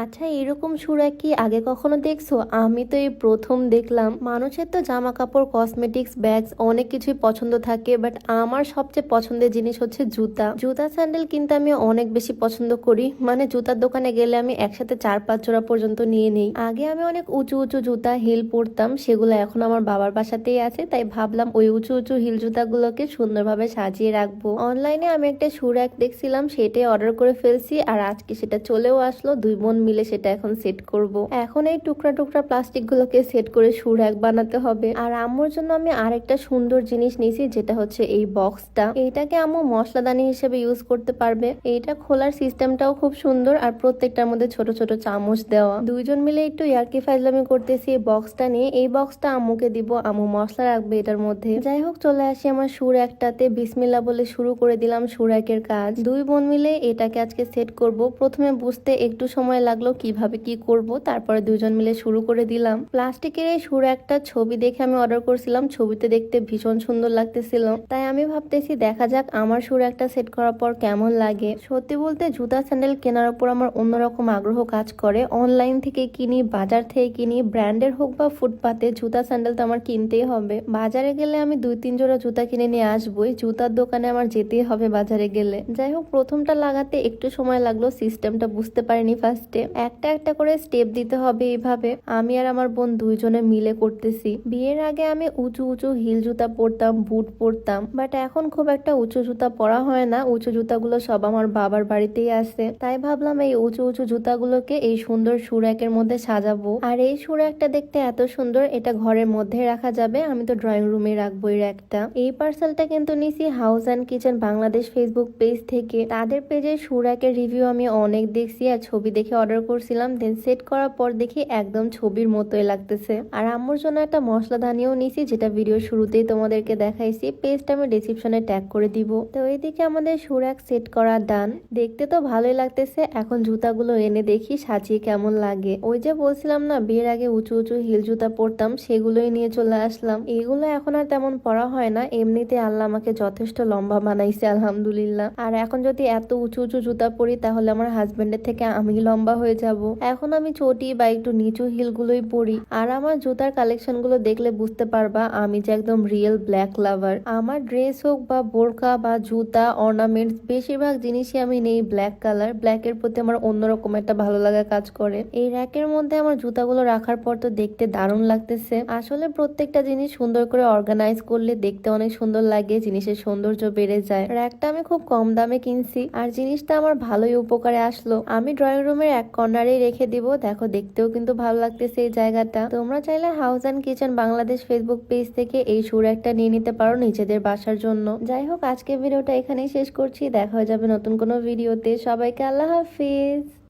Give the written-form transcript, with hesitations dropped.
আচ্ছা, এরকম সুরা কি আগে কখনো দেখছো? আমি তো এই প্রথম দেখলাম। মানুষের তো জামা কাপড়, কসমেটিক্স, ব্যাগস অনেক কিছুই পছন্দ থাকে, বাট আমার সবচেয়ে পছন্দের জিনিস হচ্ছে জুতা। জুতা স্যান্ডেল কিন্তু আমি অনেক বেশি পছন্দ করি। মানে জুতার দোকানে গেলে আমি একসাথে 4-5 জোড়া পর্যন্ত নিয়ে নেই। আগে আমি অনেক উঁচু উঁচু জুতা হিল পরতাম, সেগুলো এখন আমার বাবার বাসাতেই আছে, তাই ভাবলাম ওই উঁচু উঁচু হিল জুতাগুলোকে সুন্দরভাবে সাজিয়ে রাখবো। অনলাইনে আমি একটা শু র্যাক দেখছিলাম, সেটাই অর্ডার করে ফেলছি, আর আজকে সেটা চলেও আসলো। দুই বোন মিলে সেটা এখন সেট করব। এখন এই টুকরা টুকরা প্লাস্টিক গুলোকে সেট করে শু র্যাক বানাতে হবে। আর আম্মুর জন্য আমি আরেকটা সুন্দর জিনিস নিয়েছি, যেটা হচ্ছে এই বক্সটা। এইটাকে আম্মু মশলাদানি হিসেবে ইউজ করতে পারবে। এইটা খোলার সিস্টেমটাও খুব সুন্দর, আর প্রত্যেকটার মধ্যে ছোট ছোট চামচ দেওয়া। দুইজন মিলে একটু ইয়ার্কি ফাজলামি করতেছি এই বক্সটা নিয়ে। এই বক্সটা আম্মুকে দিব, আম্মু মশলা রাখবে এটার মধ্যে। যাই হোক, চলে আসি আমার শু র্যাকটাতে। বিসমিল্লাহ বলে শুরু করে দিলাম শু র্যাকের কাজ। দুই বোন মিলে এটাকে আজকে সেট করব। প্রথমে বুঝতে একটু সময় লাগলো কিভাবে কি করব, তারপরে দুজন মিলে শুরু করে দিলাম। প্লাস্টিকের এই শু র্যাকটা ছবি দেখে আমি অর্ডার করছিলাম, ছবিতে দেখতে ভীষণ সুন্দর লাগতেছিল, তাই আমি ভাবতেছি দেখা যাক আমার শু র্যাকটা সেট করার পর কেমন লাগে। সত্যি বলতে জুতা স্যান্ডেল কেনার উপর আমার অন্যরকম আগ্রহ কাজ করে। অনলাইন থেকে কিনি, বাজার থেকে কিনি, ব্র্যান্ডের হোক বা ফুটপাতে, জুতা স্যান্ডেল তো আমার কিনতেই হবে। বাজারে গেলে আমি 2-3 জোড়া জুতা কিনে নিয়ে আসবোই। জুতার দোকানে আমার যেতেই হবে বাজারে গেলে। যাই হোক, প্রথমটা লাগাতে একটু সময় লাগলো, সিস্টেমটা বুঝতে পারিনি ফার্স্টে। একটা একটা করে স্টেপ দিতে হবে এইভাবে। আমি আর আমার বোন দুইজনে মিলে করতেছি। বিয়ের আগে আমি উঁচু উঁচু হিল জুতা পরতাম, বুট পরতাম, বাট এখন খুব একটা উঁচু জুতা পরা হয় না। উঁচু জুতাগুলো সব আমার বাবার বাড়িতেই আছে, তাই ভাবলাম এই উঁচু উঁচু জুতাগুলোকে এই সুন্দর শু র্যাকের মধ্যে সাজাবো। আর এই শু র্যাকটা দেখতে এত সুন্দর, এটা ঘরের মধ্যে রাখা যাবে। আমি তো ড্রয়িং রুমে রাখবো এই র্যাকটা। এই পার্সেলটা কিন্তু নিছি house and kitchen Bangladesh Facebook page থেকে। তাদের পেজে শু র্যাকের রিভিউ আমি অনেক দেখছি, আর ছবি দেখে অর্ডার করছিলাম। দেন সেট করার পর দেখি একদম ছবির মতোই লাগতেছে। আর আম্মুর জন্য একটা মশলাদানিও নিছি, যেটা ভিডিও শুরুতেই তোমাদেরকে দেখাইছি। পেজটা আমি ডেসক্রিপশনে ট্যাগ করে দিব। তো এইদিকে আমাদের শু র্যাক সেট করা ডান। দেখতে তো ভালোই লাগতেছে। এখন জুতাগুলো এনে দেখি সাজিয়ে কেমন লাগে। ওই যে বলছিলাম না বিয়ের আগে উঁচু উঁচু হিল জুতা পরতাম, সেগুলোই নিয়ে চলে আসলাম। এগুলো এখন আর তেমন পরা হয় না, এমনিতে আল্লাহ আমাকে যথেষ্ট লম্বা বানাইছে আলহামদুলিল্লাহ। আর এখন যদি এত উঁচু উঁচু জুতা পরি তাহলে আমার হাজবেন্ডের থেকে আমি লম্বা হয়ে যাব। এখন আমি চটি বা একটু নিচু হিল গুলোই পরি। আর আমার জুতার কালেকশন গুলো দেখলে বুঝতে পারবা আমি যে একদম রিয়েল ব্ল্যাক লাভার। আমার ড্রেস হোক বা বোরকা বা জুতা, অর্নামেন্টস, বেশিরভাগ জিনিসই আমি নেই ব্ল্যাক কালার। ব্ল্যাকের প্রতি আমার অন্যরকম একটা ভালো লাগা কাজ করে। এই র্যাকের মধ্যে আমার জুতাগুলো রাখার পর তো দেখতে দারুণ লাগতেছে। আসলে প্রত্যেকটা জিনিস সুন্দর করে অর্গানাইজ করলে দেখতে অনেক সুন্দর লাগে, জিনিসের সৌন্দর্য বেড়ে যায়। র্যাকটা আমি খুব কম দামে কিনছি, আর জিনিসটা আমার ভালোই উপকারে আসলো। আমি ড্রয়িং রুমের এক কর্নারেই রেখে দিব। দেখো দেখতেও কিন্তু ভালো লাগতেছে এই জায়গাটা। তোমরা চাইলে house and kitchen Bangladesh Facebook page থেকে এই শু র্যাকটা নিয়ে নিতে পারো নিজেদের বাসার জন্য। যাই হোক, আজকে ভিডিওটা এখানেই শেষ করছি। দেখা হয়ে যাবে নতুন কোনো ভিডিওতে। সবাইকে আল্লাহ হাফিজ।